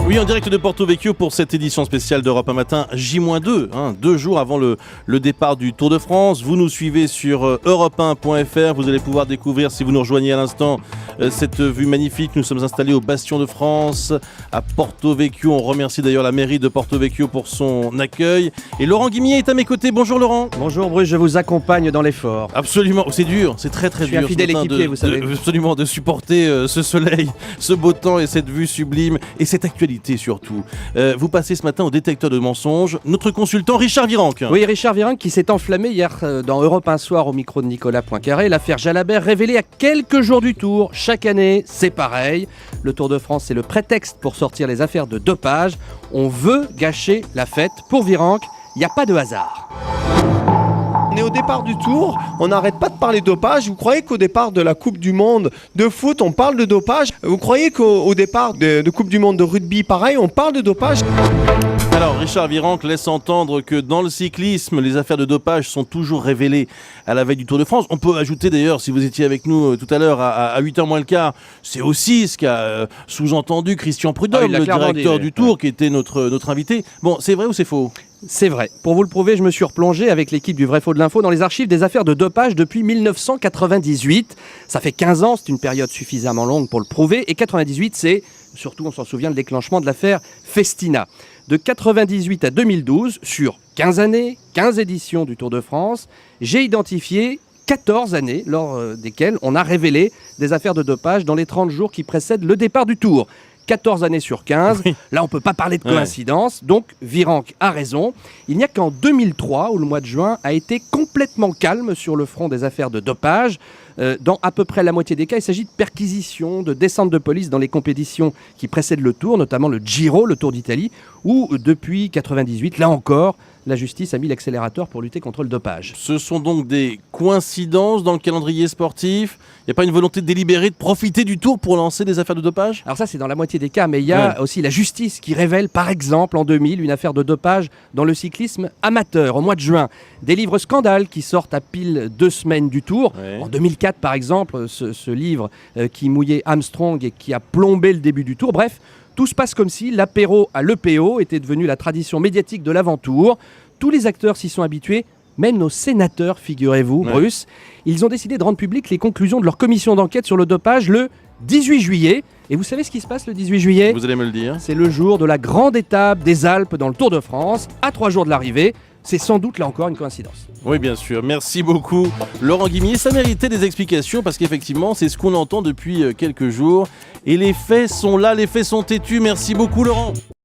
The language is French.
Oui, en direct de Porto Vecchio pour cette édition spéciale d'Europe 1 Matin, J-2, 2 jours avant le départ du Tour de France. Vous nous suivez sur europe1.fr, vous allez pouvoir découvrir, si vous nous rejoignez à l'instant, cette vue magnifique. Nous sommes installés au Bastion de France, à Porto Vecchio. On remercie d'ailleurs la mairie de Porto Vecchio pour son accueil. Et Laurent Guimier est à mes côtés. Bonjour Laurent. Bonjour Bruce, je vous accompagne dans l'effort. Absolument, c'est dur, c'est très dur. Je suis un fidèle équipier, vous savez. Absolument, de supporter ce soleil, ce beau temps et cette vue sublime et cette actualité surtout. Vous passez ce matin au détecteur de mensonges. Notre consultant Richard Virenque. Oui, Richard Virenque qui s'est enflammé hier dans Europe 1 Soir au micro de Nicolas Poincaré. L'affaire Jalabert révélée à quelques jours du Tour. Chaque année, c'est pareil. Le Tour de France, c'est le prétexte pour sortir les affaires de dopage. On veut gâcher la fête. Pour Virenque, il n'y a pas de hasard. On est au départ du Tour, on n'arrête pas de parler dopage. Vous croyez qu'au départ de la Coupe du Monde de foot, on parle de dopage? Vous croyez qu'au départ de Coupe du Monde de rugby, pareil, on parle de dopage? Alors, Richard Virenque laisse entendre que dans le cyclisme, les affaires de dopage sont toujours révélées à la veille du Tour de France. On peut ajouter d'ailleurs, si vous étiez avec nous tout à l'heure à 8h moins le quart, c'est aussi ce qu'a sous-entendu Christian Prudhomme, le directeur du Tour, qui était notre invité. Bon, c'est vrai ou c'est faux ? C'est vrai. Pour vous le prouver, je me suis replongé avec l'équipe du Vrai Faux de l'Info dans les archives des affaires de dopage depuis 1998. Ça fait 15 ans, c'est une période suffisamment longue pour le prouver. Et 98, c'est, surtout on s'en souvient, le déclenchement de l'affaire Festina. De 98 à 2012, sur 15 années, 15 éditions du Tour de France, j'ai identifié 14 années lors desquelles on a révélé des affaires de dopage dans les 30 jours qui précèdent le départ du Tour. 14 années sur 15, oui. Là on ne peut pas parler de coïncidence, donc Virenque a raison. Il n'y a qu'en 2003 où le mois de juin a été complètement calme sur le front des affaires de dopage. Dans à peu près la moitié des cas, il s'agit de perquisitions, de descentes de police dans les compétitions qui précèdent le Tour, notamment le Giro, le Tour d'Italie, où depuis 1998, là encore, la justice a mis l'accélérateur pour lutter contre le dopage. Ce sont donc des coïncidences dans le calendrier sportif? Il n'y a pas une volonté délibérée de profiter du Tour pour lancer des affaires de dopage? Alors ça, c'est dans la moitié des cas, mais il y a aussi la justice qui révèle, par exemple, en 2000, une affaire de dopage dans le cyclisme amateur, au mois de juin. Des livres scandales qui sortent à pile 2 semaines du Tour. En 2004, par exemple, ce livre qui mouillait Armstrong et qui a plombé le début du Tour. Bref, tout se passe comme si l'apéro à l'EPO était devenu la tradition médiatique de l'avant-tour. Tous les acteurs s'y sont habitués, même nos sénateurs, figurez-vous, Bruce. Ils ont décidé de rendre publiques les conclusions de leur commission d'enquête sur le dopage le 18 juillet. Et vous savez ce qui se passe le 18 juillet? Vous allez me le dire. C'est le jour de la grande étape des Alpes dans le Tour de France, à 3 jours de l'arrivée. C'est sans doute là encore une coïncidence. Oui, bien sûr. Merci beaucoup, Laurent Guimier. Ça méritait des explications parce qu'effectivement, c'est ce qu'on entend depuis quelques jours. Et les faits sont là, les faits sont têtus. Merci beaucoup, Laurent.